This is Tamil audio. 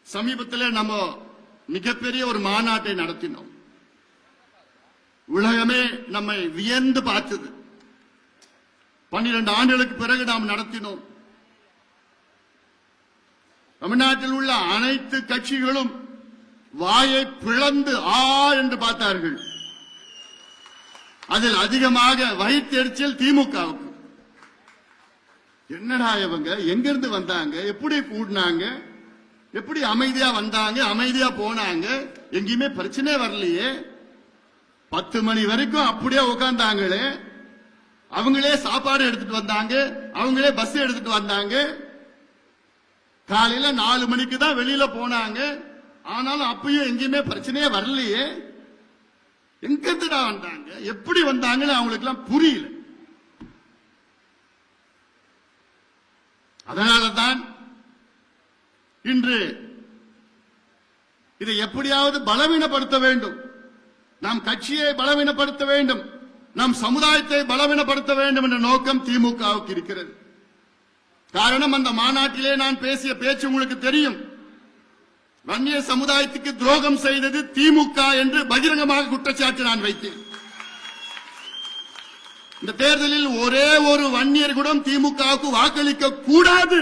சமீபத்தில் நம்ம மிகப்பெரிய ஒரு மாநாட்டை நடத்தினோம். உலகமே நம்மை வியந்து பார்த்தது. 12 ஆண்டுகளுக்கு பிறகு நாம் நடத்தினோம். தமிழ்நாட்டில் உள்ள அனைத்து கட்சிகளும் வாயை பிளந்து ஆ என்று பார்த்தார்கள். அதில் அதிகமாக வயிற்றெரிச்சல் திமுகவுக்கு. என்னடா இவங்க எங்கிருந்து வந்தாங்க, எப்படி கூடினாங்க, எப்படி அமைதியா வந்தாங்க, அமைதியா போனாங்க, எங்கேயுமே பிரச்சனை வரலையே, 10 மணி வரைக்கும் அப்படியே உட்கார்ந்தாங்களே, அவங்களே சாப்பாடு எடுத்துட்டு வந்தாங்க, அவங்களே பஸ் எடுத்துட்டு வந்தாங்க, காலையில 4 மணிக்கு தான் வெளியில போனாங்க, ஆனாலும் அப்பயும் எங்கேயுமே பிரச்சனையே வரலையே, எங்கிருந்துடா வந்தாங்க, எப்படி வந்தாங்கன்னு அவங்களுக்கு எல்லாம் புரியல. அதனாலதான் இன்று இதை எப்படியாவது பலவீனப்படுத்த வேண்டும், நாம் கட்சியை பலவீனப்படுத்த வேண்டும், நம் சமுதாயத்தை பலவீனப்படுத்த வேண்டும் என்ற நோக்கம் திமுகவுக்கு இருக்கிறது. காரணம், அந்த மாநாட்டிலே நான் பேசிய பேச்சு உங்களுக்கு தெரியும். வன்னிய சமுதாயத்துக்கு துரோகம் செய்தது திமுக என்று பகிரங்கமாக குற்றச்சாட்டு நான் வைத்தேன். இந்த தேர்தலில் ஒரே ஒரு வன்னியர் கூட திமுகவுக்கு வாக்களிக்க கூடாது